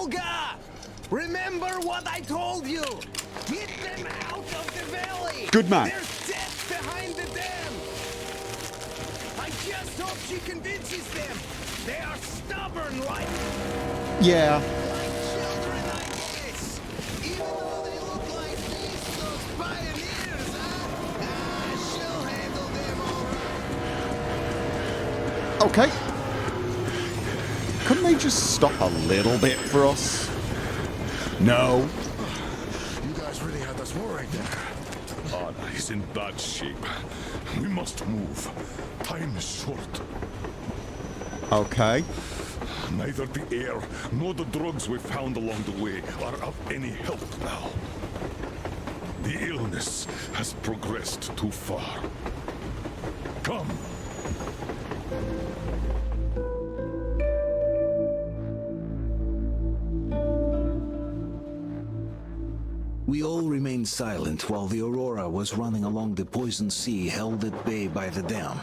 Olga! Remember what I told you! Get them out of the valley! Good man. There's death behind the dam! I just hope she convinces them! They are stubborn like... Yeah. like children, I guess! Even though they look like beasts, those pioneers, huh? She'll handle them all right. Okay. Couldn't they just stop a little bit for us? No. You guys really had us worried there. Anna is in bad shape. We must move. Time is short. Okay. Neither the air nor the drugs we found along the way are of any help now. The illness has progressed too far. Come. We all remained silent while the Aurora was running along the poison sea held at bay by the dam.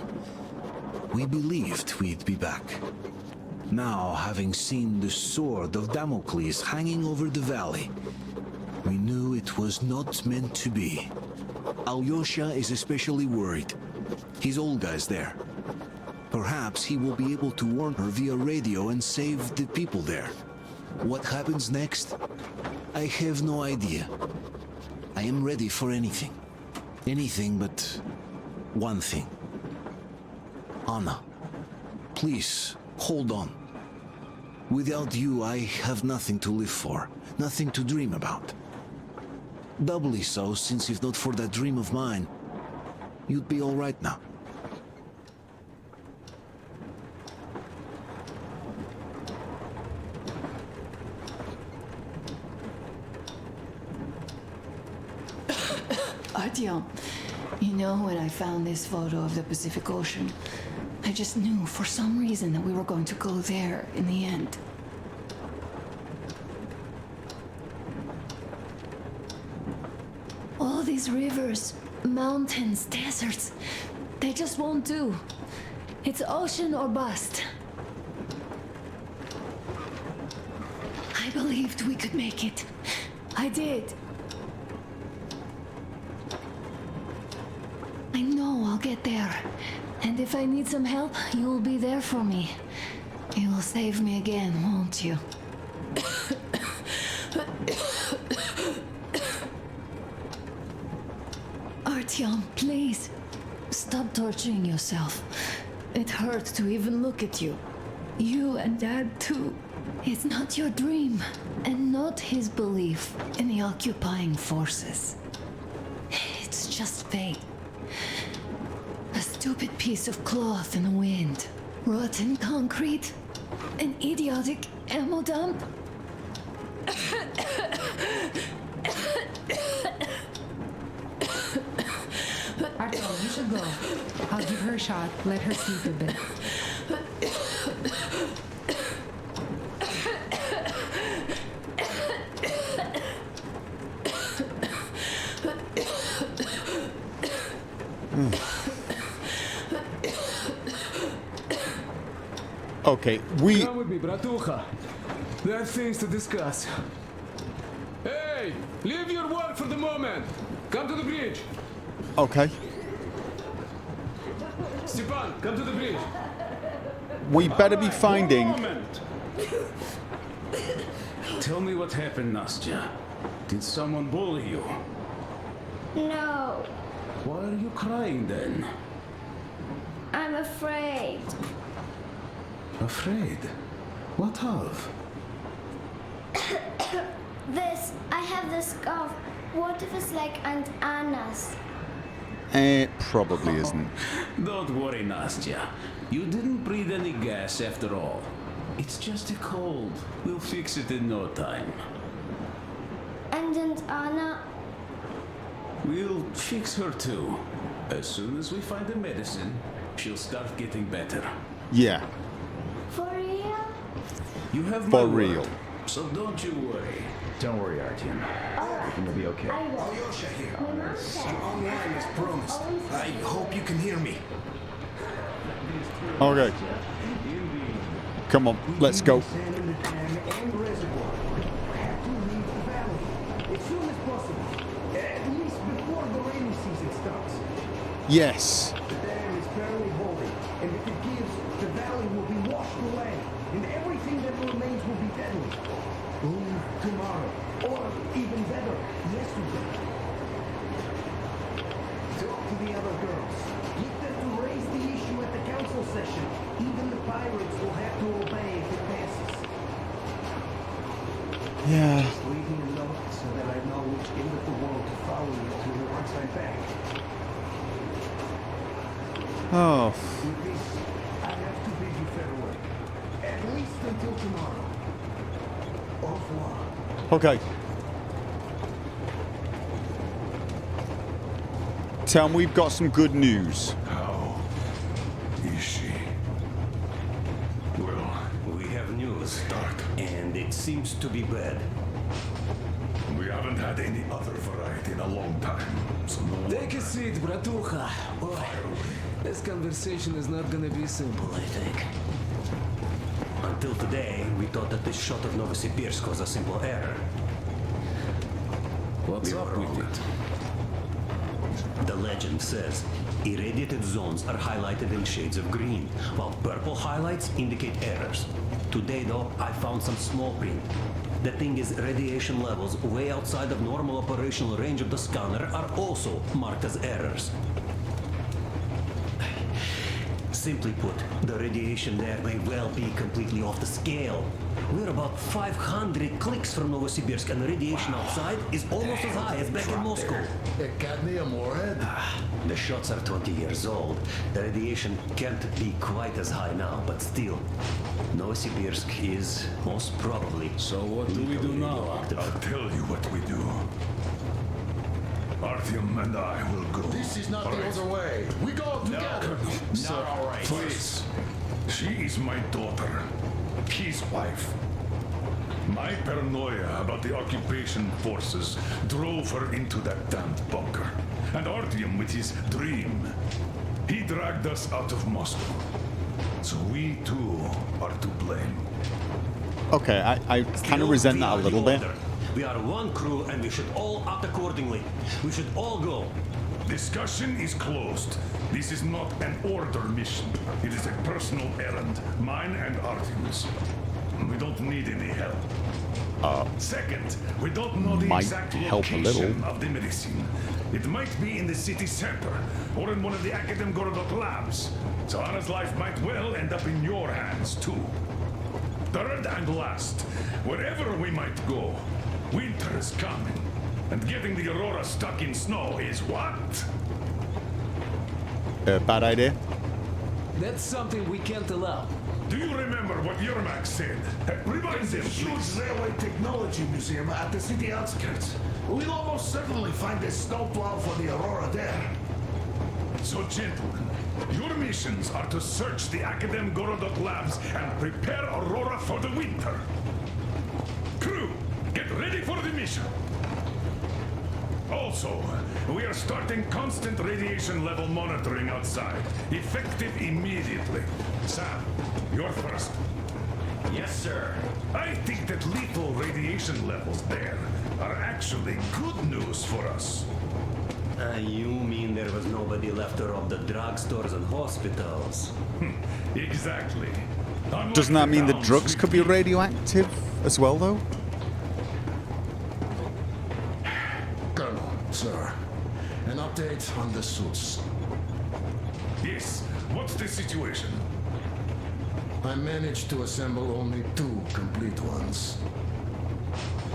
We believed we'd be back. Now, having seen the sword of Damocles hanging over the valley, we knew it was not meant to be. Alyosha is especially worried. His Olga is there. Perhaps he will be able to warn her via radio and save the people there. What happens next? I have no idea. I am ready for anything. Anything but one thing. Anna, please, hold on. Without you, I have nothing to live for, nothing to dream about. Doubly so, since if not for that dream of mine, you'd be all right now. Artyom, you know, when I found this photo of the Pacific Ocean, I just knew for some reason that we were going to go there in the end. All these rivers, mountains, deserts, they just won't do. It's ocean or bust. I believed we could make it. I did. I know I'll get there. And if I need some help, you'll be there for me. You will save me again, won't you? Artyom, please. Stop torturing yourself. It hurts to even look at you. You and Dad, too. It's not your dream, and not his belief in the occupying forces. It's just fate. A stupid piece of cloth in the wind. Rotten concrete. An idiotic ammo dump. Artyom, you should go. I'll give her a shot. Let her sleep a bit. Okay, Come with me, bratucha. There are things to discuss. Hey, leave your work for the moment. Come to the bridge. Okay. Stepan, come to the bridge. We better be finding... Tell me what happened, Nastya. Did someone bully you? No, Why are you crying then? I'm afraid. Afraid? What of? I have this cough. What if it's like Aunt Anna's? It probably isn't. Don't worry, Nastya. You didn't breathe any gas after all. It's just a cold. We'll fix it in no time. And Aunt Anna? We'll fix her too. As soon as we find the medicine, she'll start getting better. Yeah, For real? You have for my real. word, so don't you worry. Don't worry, Artyom. Everything will be okay. I will. Alyosha here. My mom said. I'm online as promised. I hope you can hear me. Okay. Come on, let's go. Sand in the dam and reservoir. Yes. The dam is barely holding, and if it gives, the valley will be washed away, and everything that remains will be deadly. Leave tomorrow, or even better, yesterday. Talk to the other girls. Get them to raise the issue at the council session. Even the pirates will have to obey if it passes. Yeah. Just leave me a note so that I know which end of the world to follow you to once I'm back. Oh. With this, I have to bid you farewell. At least until tomorrow. Au revoir. Okay. Tell me we've got some good news. How is she? Well, We have news, and it seems to be bad. we haven't had any other variety in a long time, so no Take a seat, bratucha. Boy, this conversation is not gonna be simple, I think. Until today, we thought that this shot of Novosibirsk was a simple error. What's We up were with wrong. it? The legend says irradiated zones are highlighted in shades of green, while purple highlights indicate errors. Today, though, I found some small print. The thing is, radiation levels way outside of normal operational range of the scanner are also marked as errors. Simply put, the radiation there may well be completely off the scale. We're about 500 clicks from Novosibirsk, and the radiation outside is almost as high as back in Moscow. Cadmium warhead? The shots are 20 years old. The radiation can't be quite as high now, but still, Novosibirsk is most probably. So what do we do now? I'll tell you what we do. Artyom and I will go. This is not All the right? other way. We go together. Sir, please. She is my daughter. His wife. My paranoia about the occupation forces drove her into that damned bunker. And Artyom with his dream. He dragged us out of Moscow. So we too are to blame. Okay, I kind of resent that a little bit. We are one crew, and we should all act accordingly. We should all go. Discussion is closed. This is not an order mission. It is a personal errand, mine and Artyom's. We don't need any help. Second, we don't know the Might exact help a location little. of the medicine. It might be in the city center, or in one of the Academ Gorodok labs. So Anna's life might well end up in your hands, too. Third and last, wherever we might go, winter is coming. And getting the Aurora stuck in snow is what? Bad idea. That's something we can't allow. Do you remember what Yermak said? Remind them, Huge please. railway technology museum at the city outskirts. We'll almost certainly find a snowplow for the Aurora there. So, gentlemen, your missions are to search the Academ Gorodok labs and prepare Aurora for the winter. Crew, get ready for the mission. Also, we are starting constant radiation level monitoring outside, effective immediately. Sam, you're first. Yes, sir. I think that lethal radiation levels there are actually good news for us. You mean there was nobody left to rob the drugstores and hospitals? Exactly. Unlike Doesn't that mean the towns drugs we could be radioactive as well, though? Colonel, sir, an update on the suits. Yes, what's the situation? I managed to assemble only 2 complete ones.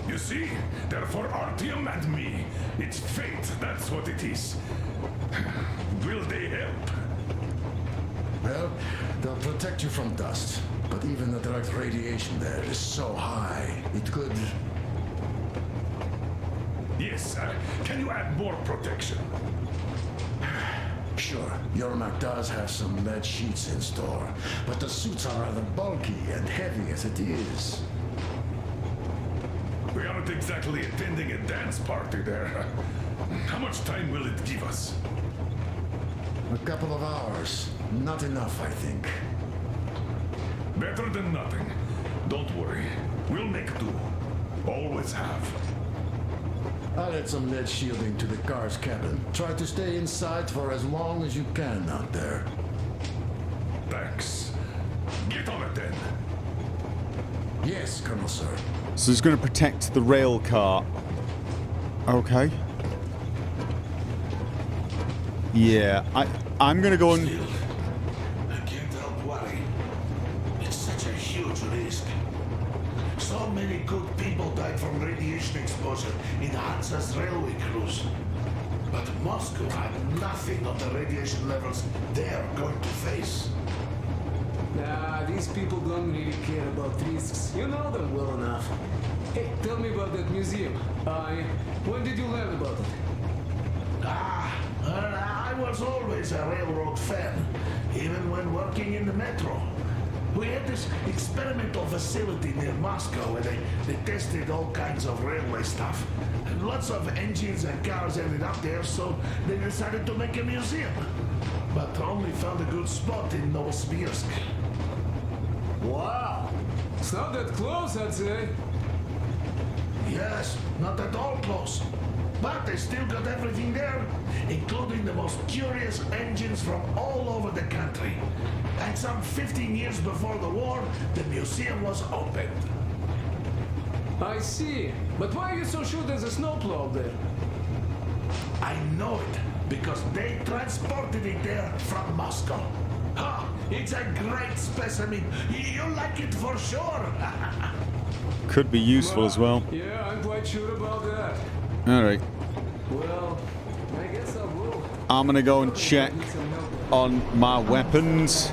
You see, they're for Artyom and me. It's fate, that's what it is. Will they help? Well, they'll protect you from dust, but even the direct radiation there is so high, it could... Yes, can you add more protection? Sure, Yermak does have some lead sheets in store, but the suits are rather bulky and heavy as it is. We aren't exactly attending a dance party there. How much time will it give us? A couple of hours. Not enough, I think. Better than nothing. Don't worry. We'll make do. Always have. I'll add some lead shielding to the car's cabin. Try to stay inside for as long as you can out there. Thanks. Get on it then. Yes, Colonel, sir. So he's going to protect the rail car. Okay. Yeah, I'm going to go and... Still, I can't help worry. It's such a huge risk. So many good people died from radiation exposure in Hansa's railway crews. But Moscow had nothing of the radiation levels they're going to face. Nah, these people don't really care about risks. You know them well enough. Hey, tell me about that museum. When did you learn about it? I was always a railroad fan, even when working in the metro. We had this experimental facility near Moscow where they tested all kinds of railway stuff. And lots of engines and cars ended up there, so they decided to make a museum. But only found a good spot in Novosibirsk. Wow! It's not that close, I'd say. Yes, not at all close. But they still got everything there, including the most curious engines from all over the country. And some 15 years before the war, the museum was opened. I see. But why are you so sure there's a snowplow there? I know it, because they transported it there from Moscow. Ha! It's a great specimen. You'll like it for sure. Could be useful as well. Yeah, I'm quite sure about that. Alright. Well, I guess I will. I'm going to go and check on my weapons.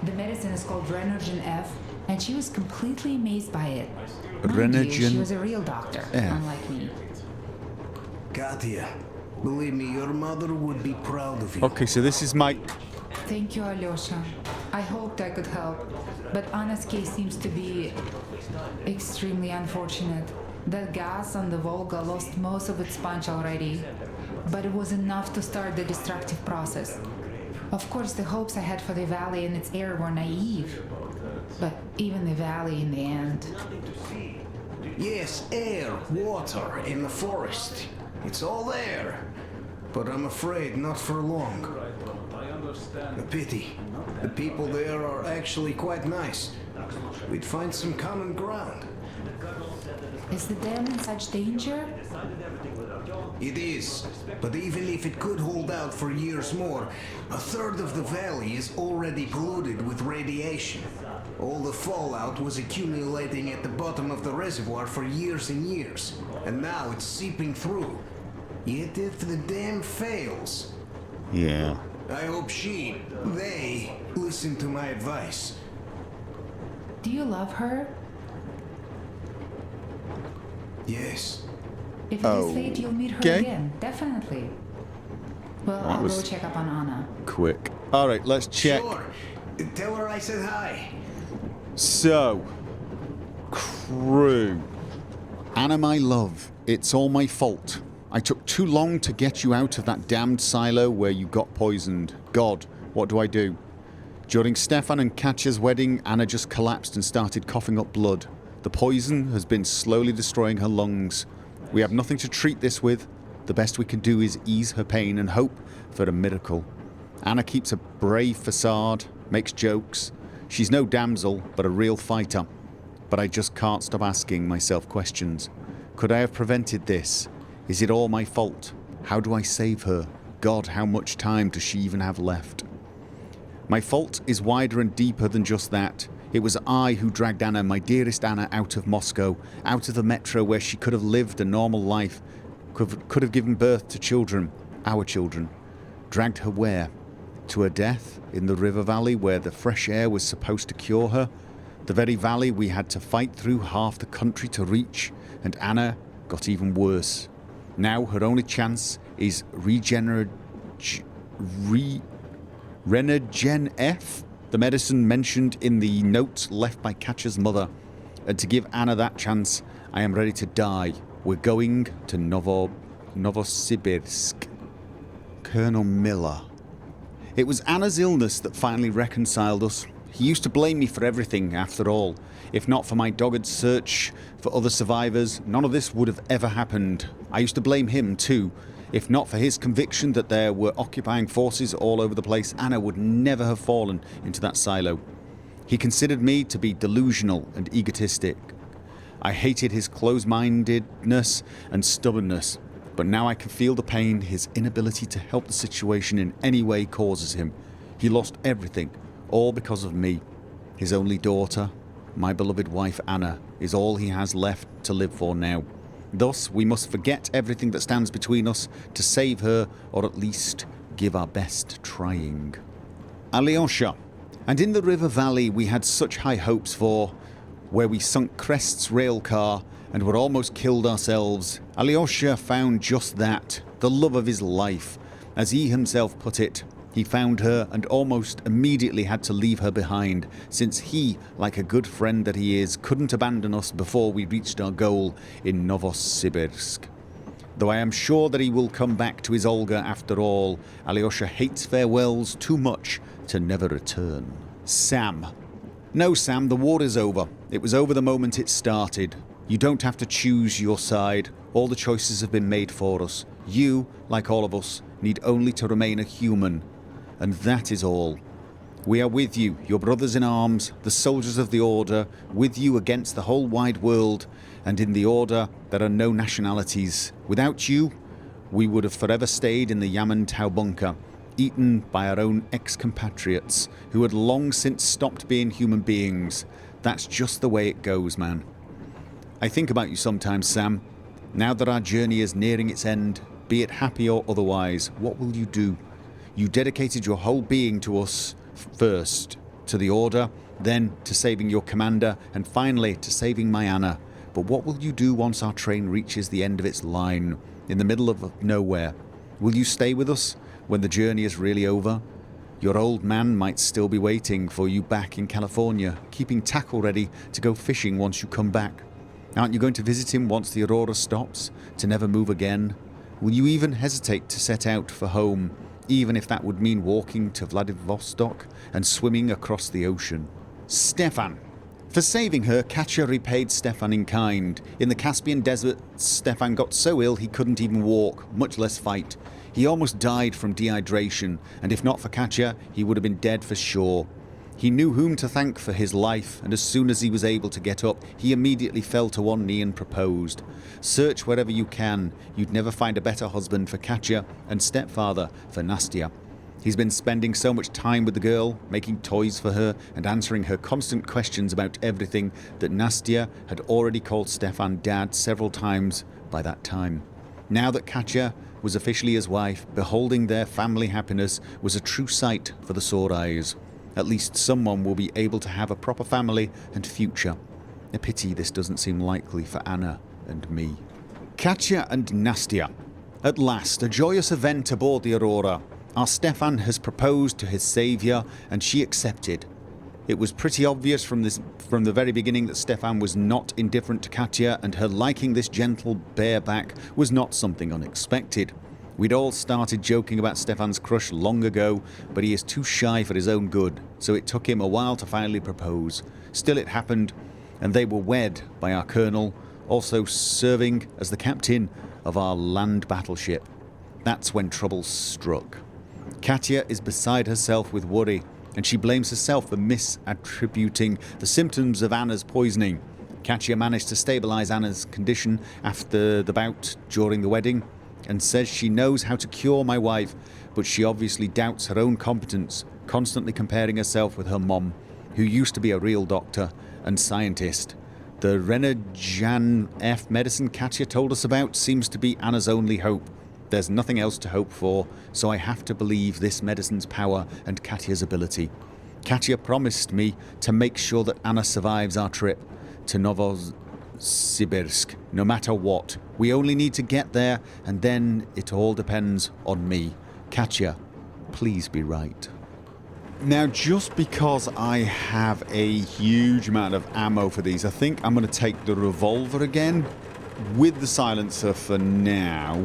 The medicine is called Renogen F, and she was completely amazed by it. Mind you, she Renogen was a real doctor, F. unlike me. Katya, believe me, your mother would be proud of you. Okay, so this is my... Thank you, Alyosha. I hoped I could help, but Anna's case seems to be extremely unfortunate. That gas on the Volga lost most of its punch already, but it was enough to start the destructive process. Of course, the hopes I had for the valley and its air were naive, but even the valley in the end. Yes, air, water, in the forest. It's all there. But I'm afraid not for long. A pity. The people there are actually quite nice. We'd find some common ground. Is the dam in such danger? It is. But even if it could hold out for years more, a third of the valley is already polluted with radiation. All the fallout was accumulating at the bottom of the reservoir for years and years. And now it's seeping through. Yet if the dam fails... Yeah. I hope they listen to my advice. Do you love her? Yes. If it is fate, you'll meet her again. Definitely. Well, I'll go check up on Anna. Quick. Alright, let's check. Sure. Tell her I said hi. So, crew. Anna, my love, it's all my fault. I took too long to get you out of that damned silo where you got poisoned. God, what do I do? During Stefan and Katya's wedding, Anna just collapsed and started coughing up blood. The poison has been slowly destroying her lungs. We have nothing to treat this with. The best we can do is ease her pain and hope for a miracle. Anna keeps a brave facade, makes jokes. She's no damsel, but a real fighter. But I just can't stop asking myself questions. Could I have prevented this? Is it all my fault? How do I save her? God, how much time does she even have left? My fault is wider and deeper than just that. It was I who dragged Anna, my dearest Anna, out of Moscow, out of the metro where she could have lived a normal life, could have given birth to children, our children. Dragged her where? To her death in the river valley where the fresh air was supposed to cure her? The very valley we had to fight through half the country to reach, and Anna got even worse. Now her only chance is Renogen F, the medicine mentioned in the note left by Katya's mother. And to give Anna that chance, I am ready to die. We're going to Novosibirsk. Colonel Miller. It was Anna's illness that finally reconciled us. He used to blame me for everything, after all. If not for my dogged search for other survivors, none of this would have ever happened. I used to blame him too. If not for his conviction that there were occupying forces all over the place, Anna would never have fallen into that silo. He considered me to be delusional and egotistic. I hated his close-mindedness and stubbornness, but now I can feel the pain his inability to help the situation in any way causes him. He lost everything, all because of me. His only daughter, my beloved wife Anna, is all he has left to live for now. Thus, we must forget everything that stands between us to save her, or at least give our best trying. Alyosha. And in the river valley we had such high hopes for, where we sunk Crest's rail car and were almost killed ourselves. Alyosha found just that, the love of his life. As he himself put it, he found her and almost immediately had to leave her behind, since he, like a good friend that he is, couldn't abandon us before we reached our goal in Novosibirsk. Though I am sure that he will come back to his Olga after all, Alyosha hates farewells too much to never return. Sam. No, Sam, the war is over. It was over the moment it started. You don't have to choose your side. All the choices have been made for us. You, like all of us, need only to remain a human. And that is all. We are with you, your brothers in arms, the soldiers of the Order, with you against the whole wide world, and in the Order there are no nationalities. Without you, we would have forever stayed in the Yamantau bunker, eaten by our own ex-compatriots, who had long since stopped being human beings. That's just the way it goes, man. I think about you sometimes, Sam. Now that our journey is nearing its end, be it happy or otherwise, what will you do? You dedicated your whole being to us first, to the Order, then to saving your commander, and finally to saving my Anna. But what will you do once our train reaches the end of its line, in the middle of nowhere? Will you stay with us when the journey is really over? Your old man might still be waiting for you back in California, keeping tackle ready to go fishing once you come back. Aren't you going to visit him once the Aurora stops, to never move again? Will you even hesitate to set out for home, even if that would mean walking to Vladivostok and swimming across the ocean? Stefan. For saving her, Katya repaid Stefan in kind. In the Caspian desert, Stefan got so ill he couldn't even walk, much less fight. He almost died from dehydration, and if not for Katya, he would have been dead for sure. He knew whom to thank for his life, and as soon as he was able to get up, he immediately fell to one knee and proposed. Search wherever you can, you'd never find a better husband for Katya and stepfather for Nastya. He's been spending so much time with the girl, making toys for her and answering her constant questions about everything, that Nastya had already called Stefan Dad several times by that time. Now that Katya was officially his wife, beholding their family happiness was a true sight for the sore eyes. At least someone will be able to have a proper family and future. A pity this doesn't seem likely for Anna and me. Katya and Nastya. At last, a joyous event aboard the Aurora. Our Stefan has proposed to his saviour, and she accepted. It was pretty obvious from the very beginning that Stefan was not indifferent to Katya, and her liking this gentle bareback was not something unexpected. We'd all started joking about Stefan's crush long ago, but he is too shy for his own good, so it took him a while to finally propose. Still, it happened, and they were wed by our colonel, also serving as the captain of our land battleship. That's when trouble struck. Katya is beside herself with worry, and she blames herself for misattributing the symptoms of Anna's poisoning. Katya managed to stabilize Anna's condition after the bout during the wedding, and says she knows how to cure my wife, but she obviously doubts her own competence, constantly comparing herself with her mom, who used to be a real doctor and scientist. The Renergan F medicine Katya told us about seems to be Anna's only hope. There's nothing else to hope for, so I have to believe this medicine's power and Katya's ability. Katya promised me to make sure that Anna survives our trip to Novosibirsk, no matter what. We only need to get there, and then it all depends on me. Katya, please be right. Now, just because I have a huge amount of ammo for these, I think I'm going to take the revolver again with the silencer for now.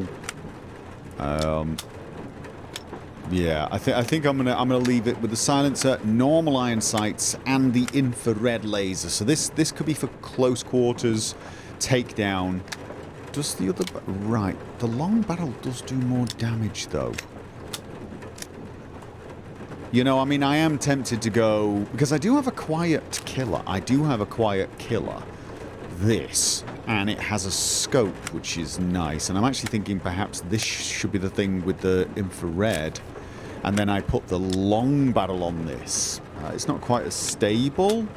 Yeah, I think I'm gonna leave it with the silencer, normal iron sights, and the infrared laser. So this could be for close quarters, takedown. Does the other... Right, the long barrel does do more damage, though. You know, I mean, I am tempted to go... Because I do have a quiet killer. This. And it has a scope, which is nice. And I'm actually thinking perhaps this should be the thing with the infrared. And then I put the long barrel on this. It's not quite as stable,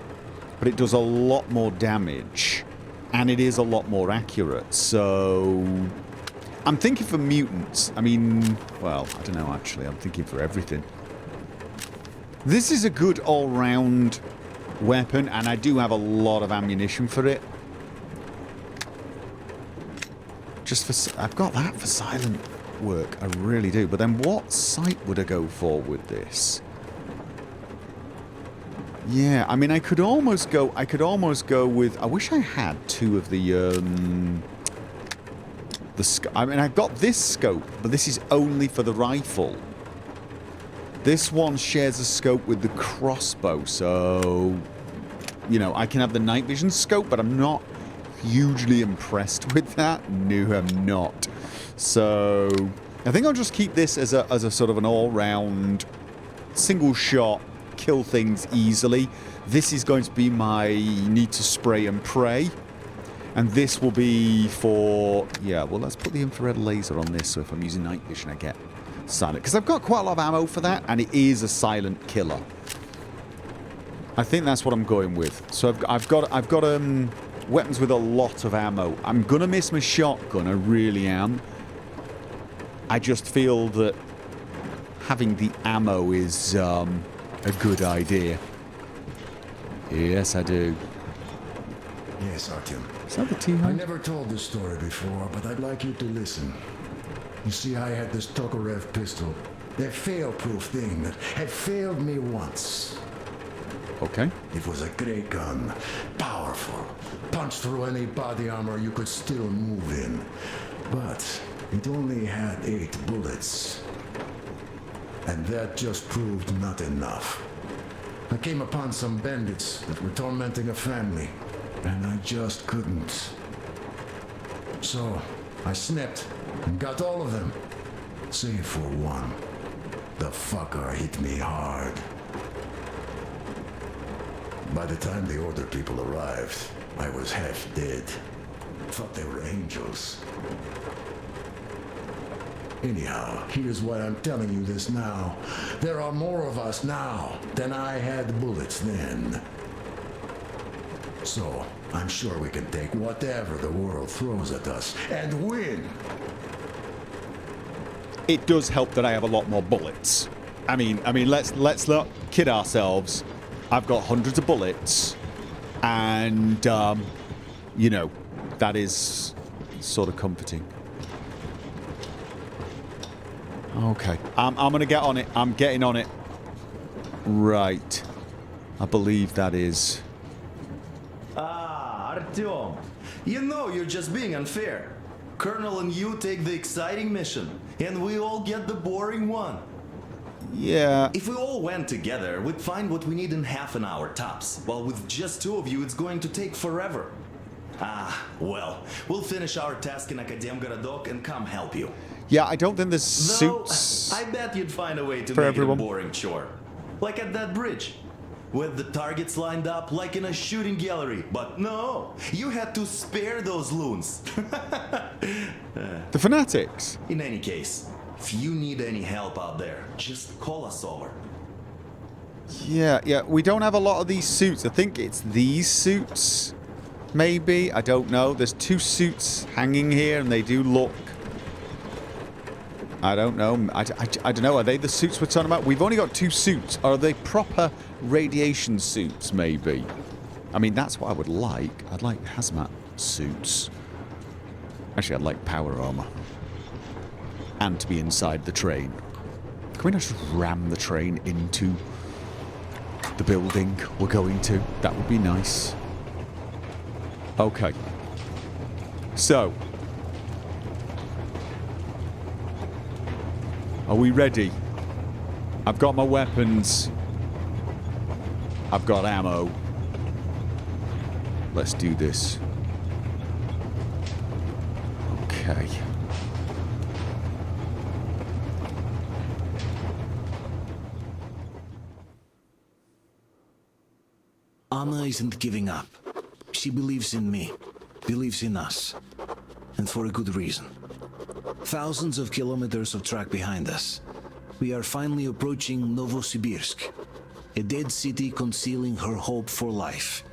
but it does a lot more damage. And it is a lot more accurate, so... I'm thinking for mutants. I mean, well, I don't know, actually. I'm thinking for everything. This is a good all-round weapon, and I do have a lot of ammunition for it. Just for... I've got that for silent work. I really do. But then what sight would I go for with this? Yeah, I mean, I could almost go with... I wish I had two of the I mean, I've got this scope, but this is only for the rifle. This one shares a scope with the crossbow, so... You know, I can have the night vision scope, but I'm not hugely impressed with that. No, I'm not. So, I think I'll just keep this as a sort of an all-round single shot, kill things easily. This is going to be my need to spray and pray. And this will be for... Yeah, well, let's put the infrared laser on this, so if I'm using night vision, I get silent. Because I've got quite a lot of ammo for that, and it is a silent killer. I think that's what I'm going with. So I've got weapons with a lot of ammo. I'm going to miss my shotgun, I really am. I just feel that having the ammo is a good idea. Yes, I do. Yes, Artyom. Is that the T-Hawk? I never told this story before, but I'd like you to listen. You see, I had this Tokarev pistol. That fail-proof thing that had failed me once. Okay. It was a great gun. Powerful. Punched through any body armor you could still move in. But it only had 8 bullets. And that just proved not enough. I came upon some bandits that were tormenting a family, and I just couldn't. So, I snapped and got all of them, save for one. The fucker hit me hard. By the time the order people arrived, I was half dead. Thought they were angels. Anyhow, here's why I'm telling you this now. There are more of us now than I had bullets then. So, I'm sure we can take whatever the world throws at us and win. It does help that I have a lot more bullets. I mean, let's not kid ourselves. I've got hundreds of bullets, and you know, that is sort of comforting. Okay, I'm gonna get on it. I'm getting on it. Right, I believe that is. Ah, Artyom. You know you're just being unfair. Colonel and you take the exciting mission, and we all get the boring one. Yeah. If we all went together, we'd find what we need in half an hour tops. While with just 2 of you, it's going to take forever. Ah, well, we'll finish our task in Akademgorodok and come help you. Yeah, I don't think there's suits. I bet you'd find a way to for make everyone. it a boring chore. Like at that bridge. With the targets lined up like in a shooting gallery. But no, you had to spare those loons. The fanatics. In any case, if you need any help out there, just call us over. Yeah, we don't have a lot of these suits. I think it's these suits, maybe. I don't know. There's 2 suits hanging here, and they do look... I don't know. I don't know. Are they the suits we're talking about? We've only got 2 suits. Are they proper radiation suits, maybe? I mean, that's what I would like. I'd like hazmat suits. Actually, I'd like power armor. And to be inside the train. Can we not just ram the train into the building we're going to? That would be nice. Okay. So. Are we ready? I've got my weapons. I've got ammo. Let's do this. Okay. Anna isn't giving up. She believes in me, believes in us, and for a good reason. Thousands of kilometers of track behind us, we are finally approaching Novosibirsk, a dead city concealing her hope for life,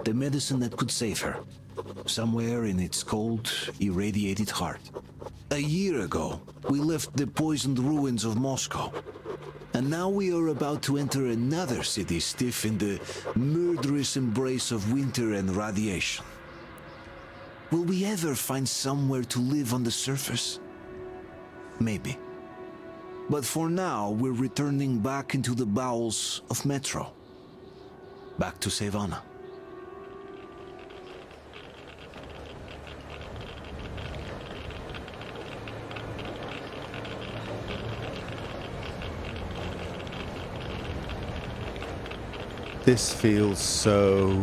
the medicine that could save her, somewhere in its cold, irradiated heart. A year ago, we left the poisoned ruins of Moscow, and now we are about to enter another city stiff in the murderous embrace of winter and radiation. Will we ever find somewhere to live on the surface? Maybe. But for now, we're returning back into the bowels of Metro. Back to save Anna. This feels so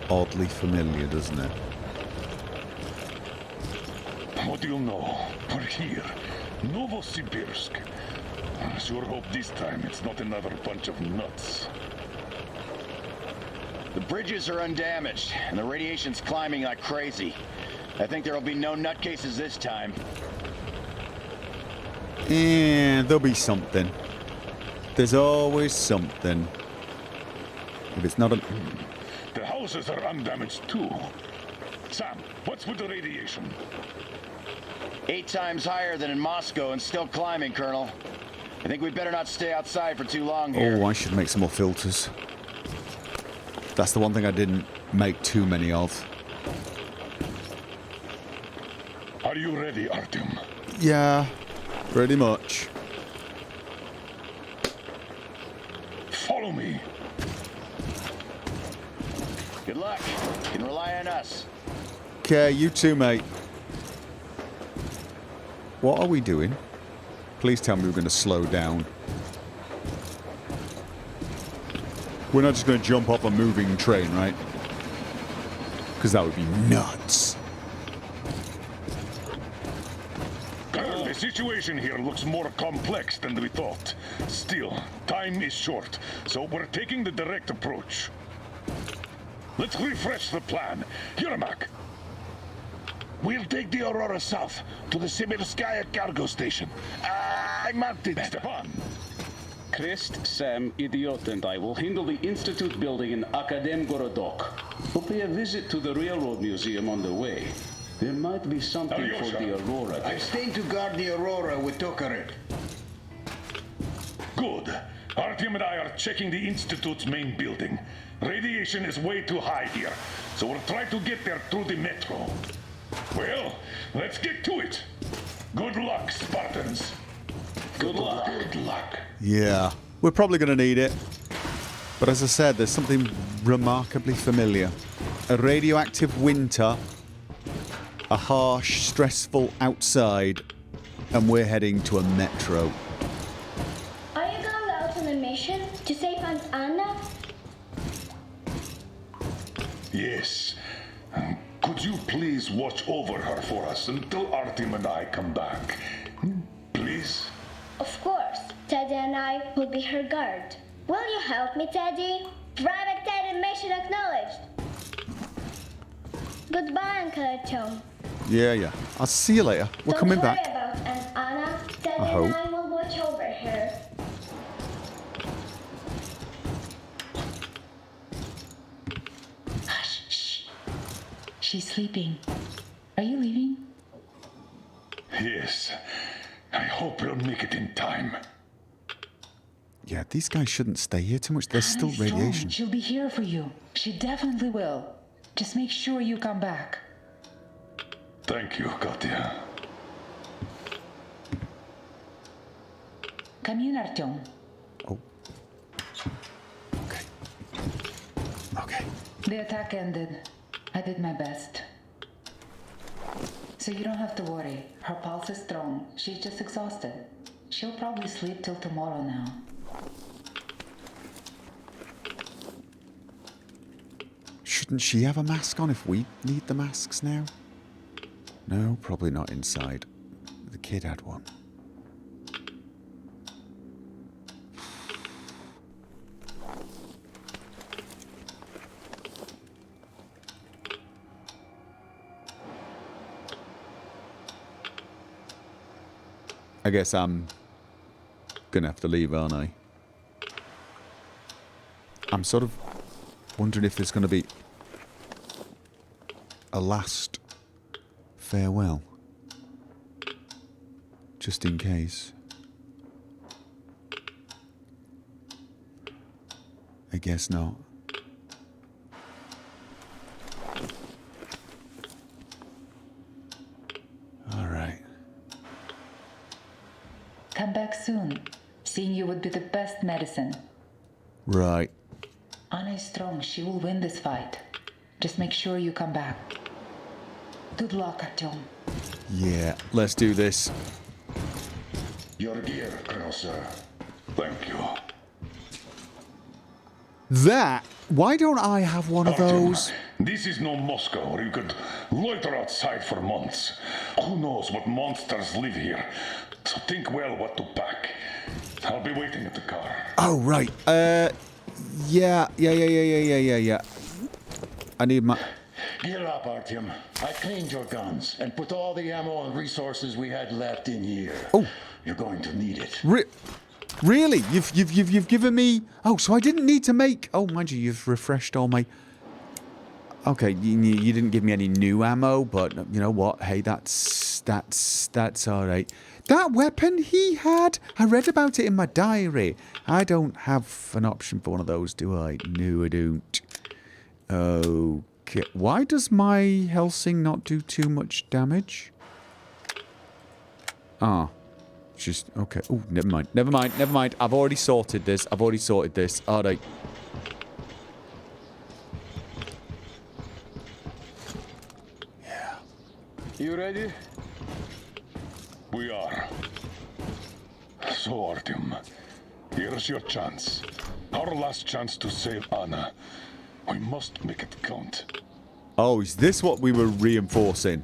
oddly familiar, doesn't it? What do you know? We're here. Novosibirsk. I sure hope this time it's not another bunch of nuts. The bridges are undamaged, and the radiation's climbing like crazy. I think there'll be no nutcases this time. And there'll be something. There's always something. If it's not a... The houses are undamaged too. Sam, what's with the radiation? 8 times higher than in Moscow and still climbing, Colonel. I think we better not stay outside for too long here. Oh, I should make some more filters. That's the one thing I didn't make too many of. Are you ready, Artyom? Yeah, pretty much. Follow me. Good luck. You can rely on us. Okay, you too, mate. What are we doing? Please tell me we're going to slow down. We're not just going to jump off a moving train, right? Because that would be nuts. The situation here looks more complex than we thought. Still, time is short, so we're taking the direct approach. Let's refresh the plan. Yermak, we'll take the Aurora south to the Sibirskaya cargo station. I marked it. Stepan! Krist, Sam, Idiot, and I will handle the Institute building in Akademgorodok. We'll pay a visit to the Railroad Museum on the way. There might be something for the Aurora. I'm staying to guard the Aurora with Tokarev. Good. Artyom and I are checking the Institute's main building. Radiation is way too high here, so we'll try to get there through the metro. Well, let's get to it. Good luck, Spartans. Good luck. Good luck. Yeah, we're probably going to need it. But as I said, there's something remarkably familiar. A radioactive winter, a harsh, stressful outside, and we're heading to a metro. Are you going out on a mission to save Aunt Anna? Yes. Could you please watch over her for us until Artyom and I come back? Please? Of course. Teddy and I will be her guard. Will you help me, Teddy? Private Teddy mission acknowledged. Goodbye, Uncle Artyom. Yeah. I'll see you later. We're coming back. Don't worry about Aunt Anna. Teddy I and hope. I will watch over her. Hush, shh. She's sleeping. Are you leaving? Yes. I hope we'll make it in time. Yeah, these guys shouldn't stay here too much. There's still Strong. radiation. She'll be here for you. She definitely will. Just make sure you come back. Thank you, Katya. Come in, Artyom. Oh. Okay. The attack ended. I did my best. So you don't have to worry. Her pulse is strong. She's just exhausted. She'll probably sleep till tomorrow now. Shouldn't she have a mask on if we need the masks now? No, probably not inside. The kid had one. I guess I'm gonna have to leave, aren't I? I'm sort of wondering if there's gonna be a last farewell. Just in case. I guess not. Alright. Come back soon. Seeing you would be the best medicine. Right. Anna is strong. She will win this fight. Just make sure you come back. Good luck, Artyom. Yeah, let's do this. Your gear, Colonel Sir. Thank you. That? Why don't I have one of those? This is no Moscow where you could loiter outside for months. Who knows what monsters live here? So think well what to pack. I'll be waiting at the car. Oh, right. Yeah. I need my... Gear up, Artyom. I cleaned your guns and put all the ammo and resources we had left in here. Oh. You're going to need it. Really? You've given me... Oh, so I didn't need to make... Oh, mind you, you've refreshed all my... Okay, you didn't give me any new ammo, but you know what? Hey, that's all right. That weapon he had, I read about it in my diary. I don't have an option for one of those, do I? No, I don't. Okay. Why does my Helsing not do too much damage? Ah. Just, okay. Oh, never mind. I've already sorted this. All right. Yeah. You ready? We are. So, Artyom, here's your chance. Our last chance to save Anna. We must make it count. Oh, is this what we were reinforcing?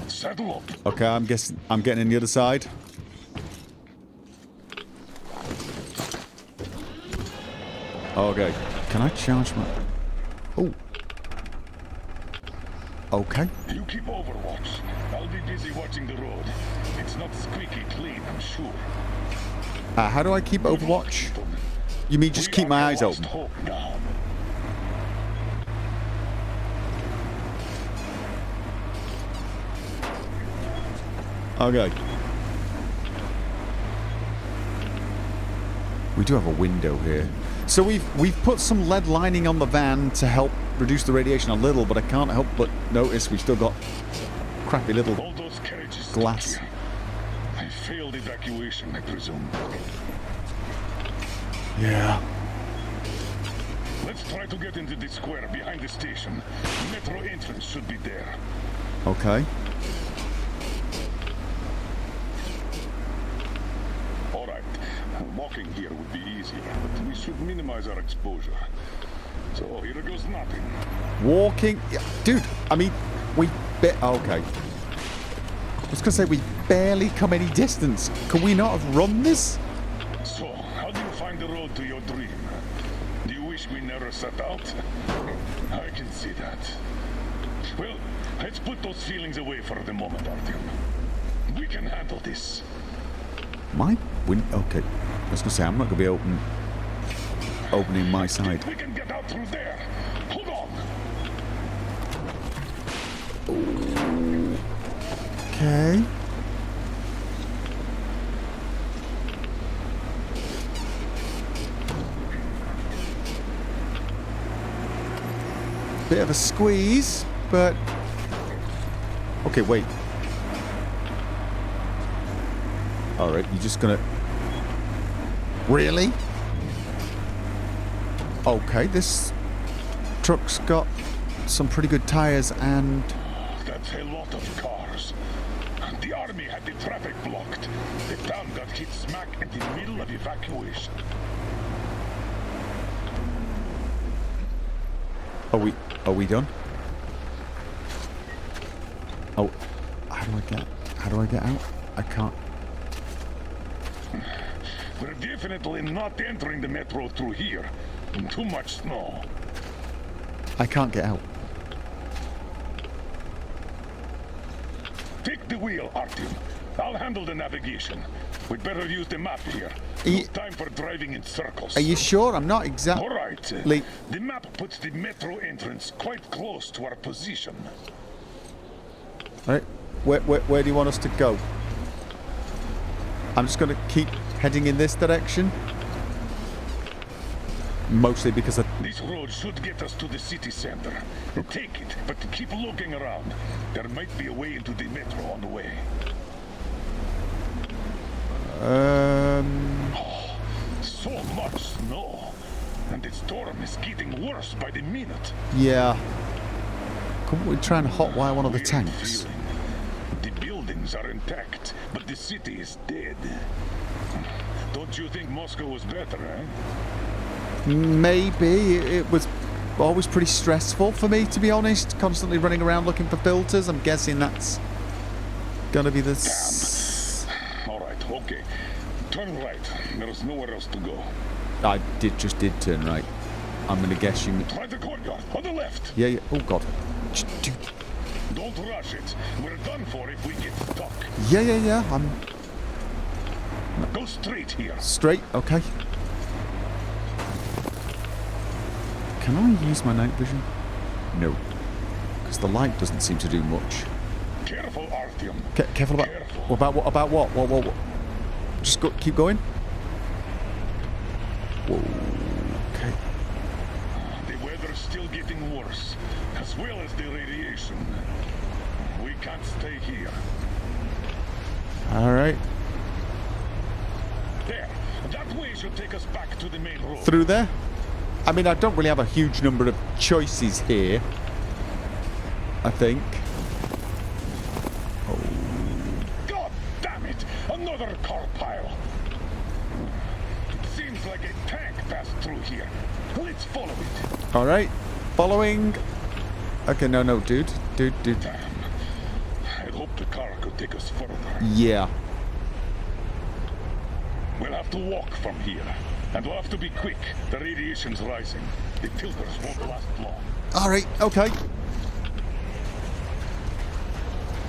Saddle up. Okay, I'm getting on the other side. Okay. Can I charge my... Oh. Okay. You keep overwatch. I'll be busy watching the road. It's not squeaky clean, I'm sure. How do I keep overwatch? You mean just keep my eyes open? Okay. We do have a window here. So we've put some lead lining on the van to help reduce the radiation a little, but I can't help but notice we've still got crappy little glass. I failed evacuation, I presume. Yeah. Let's try to get into the square behind the station. Metro entrance should be there. Okay. Walking here would be easier, but we should minimize our exposure. So here goes nothing. Walking? Yeah, dude, I mean, okay. I was gonna say we barely come any distance. Could we not have run this? So, how do you find the road to your dream? Do you wish we never set out? I can see that. Well, let's put those feelings away for the moment, Artyom. We can handle this. Okay. I was gonna say I'm not gonna be opening my side. We can get out through there. Hold on. Okay. Bit of a squeeze, but okay. Wait. All right, you're just gonna... Really? Okay, this truck's got some pretty good tires and... That's a lot of cars. The army had the traffic blocked. The town got hit smack in the middle of evacuation. Are we done? Oh, how do I get out? I can't. We're definitely not entering the metro through here. Too much snow. I can't get out. Take the wheel, Artyom. I'll handle the navigation. We'd better use the map here. No time for driving in circles. Are you sure? I'm not exactly. All right. The map puts the metro entrance quite close to our position. All right. Where do you want us to go? I'm just going to keep heading in this direction. Mostly because This road should get us to the city center. Take it, but keep looking around. There might be a way into the metro on the way. So much snow. And the storm is getting worse by the minute. Yeah. Couldn't we try and hotwire one of the tanks? The buildings are intact, but the city is dead. Don't you think Moscow was better, eh? Maybe. It was always pretty stressful for me, to be honest. Constantly running around looking for filters. I'm guessing that's gonna be the... Alright, okay. Turn right. There's nowhere else to go. I just did turn right. I'm gonna guess you... Try the courtyard, on the left. Yeah. Oh, God. Don't rush it. We're done for if we get stuck. Yeah. I'm... Go straight here. Straight? Okay. Can I use my night vision? No. Because the light doesn't seem to do much. Careful, Artyom. Careful about... Careful. About what? What? Just keep going? Whoa. Okay. The weather's still getting worse, as well as the radiation. We can't stay here. Alright. There. That way should take us back to the main road. Through there? I mean, I don't really have a huge number of choices here. I think. Oh. God damn it! Another car pile. It seems like a tank passed through here. Let's follow it. Alright. Following. Okay, no, dude. Dude. Damn. I hope the car could take us further. Yeah. We'll have to walk from here. And we'll have to be quick. The radiation's rising. The filters won't last long. Alright, okay.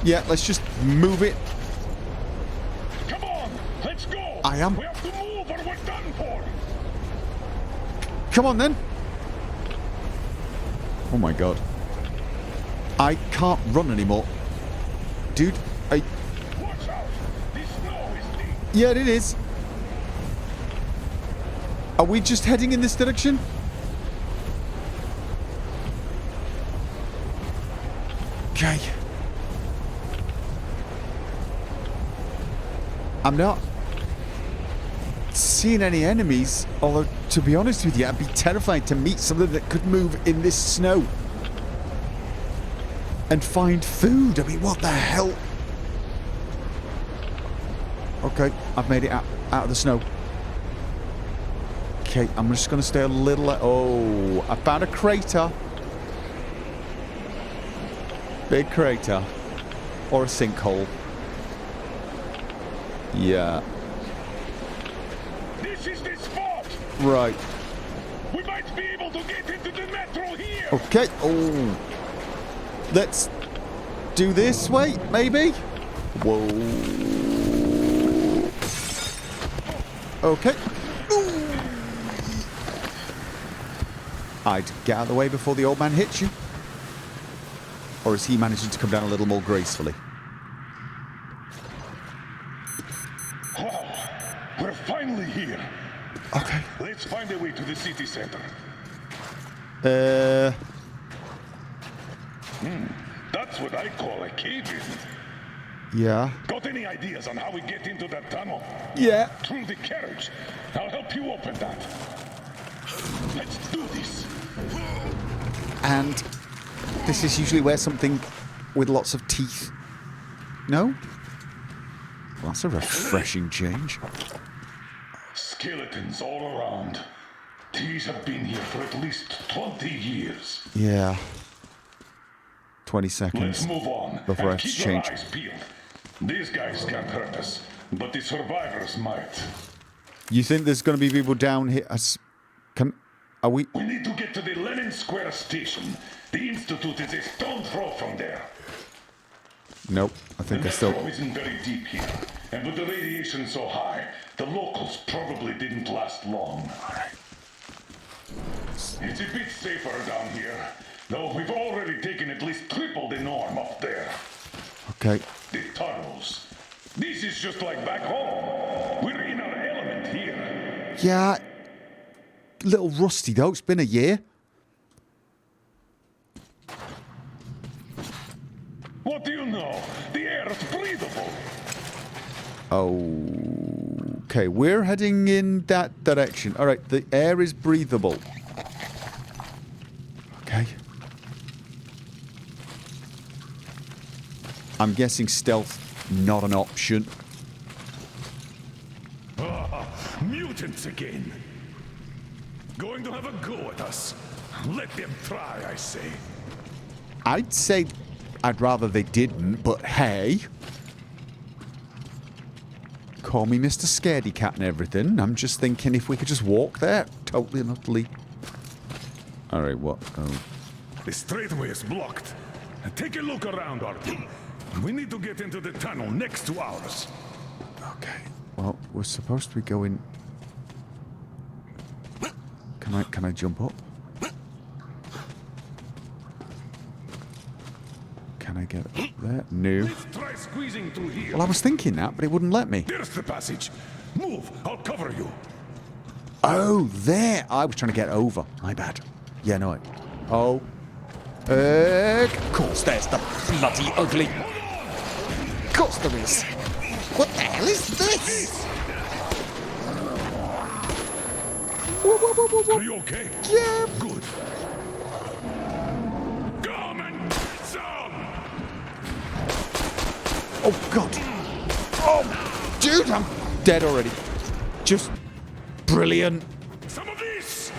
Yeah, let's just move it. Come on, let's go. I am. We have to move or we're done for. Come on then. Oh my God. I can't run anymore. Dude, Watch out. The snow is deep. Yeah, it is. Are we just heading in this direction? Okay. I'm not seeing any enemies, although, to be honest with you, I'd be terrified to meet something that could move in this snow. And find food. I mean, what the hell? Okay, I've made it out of the snow. Okay, I'm just going to stay a little... Oh, I found a crater. Big crater. Or a sinkhole. Yeah. This is the spot. Right. We might be able to get into the metro here. Okay. Oh. Let's do this way, maybe? Whoa. Okay. Ooh. I'd get out of the way before the old man hits you. Or is he managing to come down a little more gracefully? Wow, we're finally here. Okay. Let's find a way to the city center. That's what I call a cave-in. Yeah. Got any ideas on how we get into that tunnel? Yeah. Through the carriage. I'll help you open that. Let's do this. And this is usually where something with lots of teeth. No? That's a refreshing change. Skeletons all around. These have been here for at least 20 years. Yeah. 20 seconds. Let's move on before I and have to keep your change. eyes peeled. These guys can't hurt us, but the survivors might. You think there's going to be people down here? Are we? We need to get to the Lenin Square station. The Institute is a stone throw from there. Nope. I think I still. The metro isn't very deep here, and with the radiation so high, the locals probably didn't last long. It's a bit safer down here, though we've already taken at least triple the norm up there. Okay. The tunnels. This is just like back home. We're in our element here. Yeah. A little rusty though. It's been a year. What do you know? The air is breathable. Okay, we're heading in that direction. All right, the air is breathable. Okay. I'm guessing stealth, not an option. Mutants again. Going to have a go at us. Let them try, I say. I'd say I'd rather they didn't, but hey. Call me Mr. Scaredy Cat and everything. I'm just thinking if we could just walk there. Totally and utterly. Alright, what? Oh. The straightaway is blocked. Take a look around, Artie. We need to get into the tunnel next to ours. Okay. Well, we're supposed to be going... Can I jump up? Can I get up there? No. Let's try squeezing through here. Well, I was thinking that, but it wouldn't let me. There's the passage. Move, I'll cover you. Oh, there. I was trying to get over. My bad. Yeah, no. Oh. Of course, there's the bloody ugly. Of course there is. What the hell is this? Are you okay? Yeah. Good. Come and get some! Oh, God. Oh, dude, I'm dead already. Just brilliant. Some of this!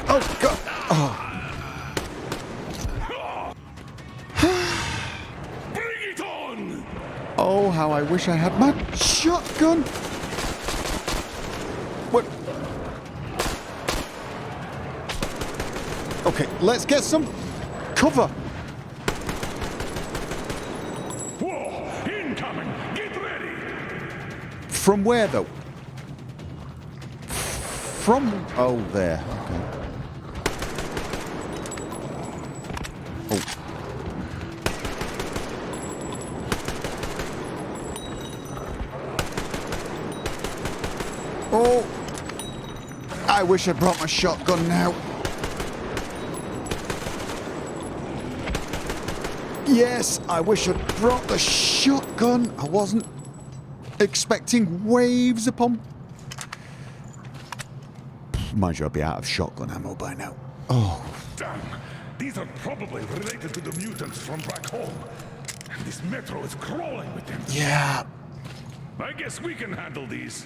Oh, God. Oh. Bring it on! Oh, how I wish I had my shotgun. What? Okay, let's get some cover. Whoa! Incoming! Get ready! From where, though? From... Oh, there. Okay. Oh. Oh! I wish I brought my shotgun now. Yes, I wish I'd brought the shotgun. I wasn't expecting waves upon... Mind you, I'll be out of shotgun ammo by now. Oh. Damn! These are probably related to the mutants from back home. And this metro is crawling with them. Yeah. I guess we can handle these.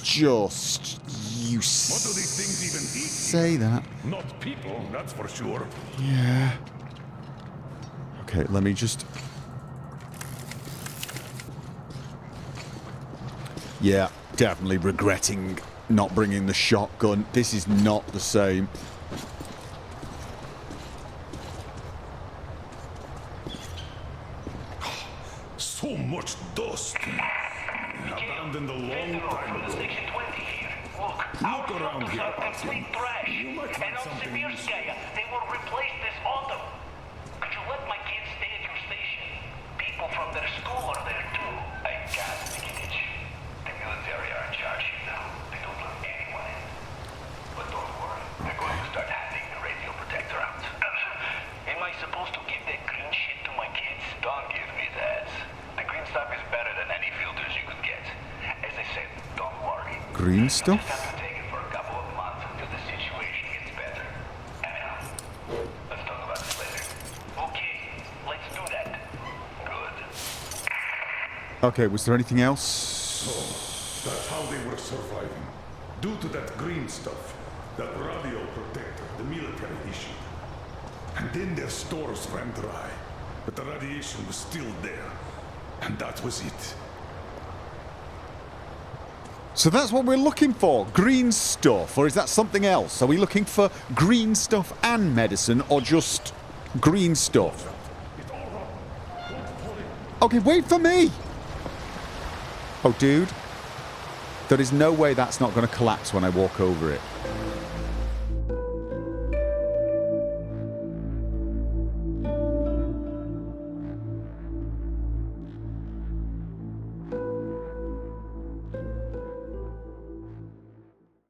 Just... You What do these things even eat? say that. Not people, that's for sure. Yeah. Okay, let me just... Yeah, definitely regretting not bringing the shotgun. This is not the same. So much dust. Abandoned a long time ago. Look around here, Artyom. You might find something useful. They will replace this autumn. Could you let my kids stay at your station? People from their school are there too. I can't, Nikitich. The military are in charge here now. They don't let anyone in. But don't worry, they're going to start handing the radio protector out. Am I supposed to give that green shit to my kids? Don't give me that. The green stuff is better than any filters you could get. As I said, don't worry. Green stuff? Okay, was there anything else? So, that's how they were surviving. Due to that green stuff, that radio protector the military issued. And then their stores ran dry. But the radiation was still there. And that was it. So that's what we're looking for. Green stuff. Or is that something else? Are we looking for green stuff and medicine or just green stuff? Okay, wait for me! Oh, dude. There is no way that's not going to collapse when I walk over it.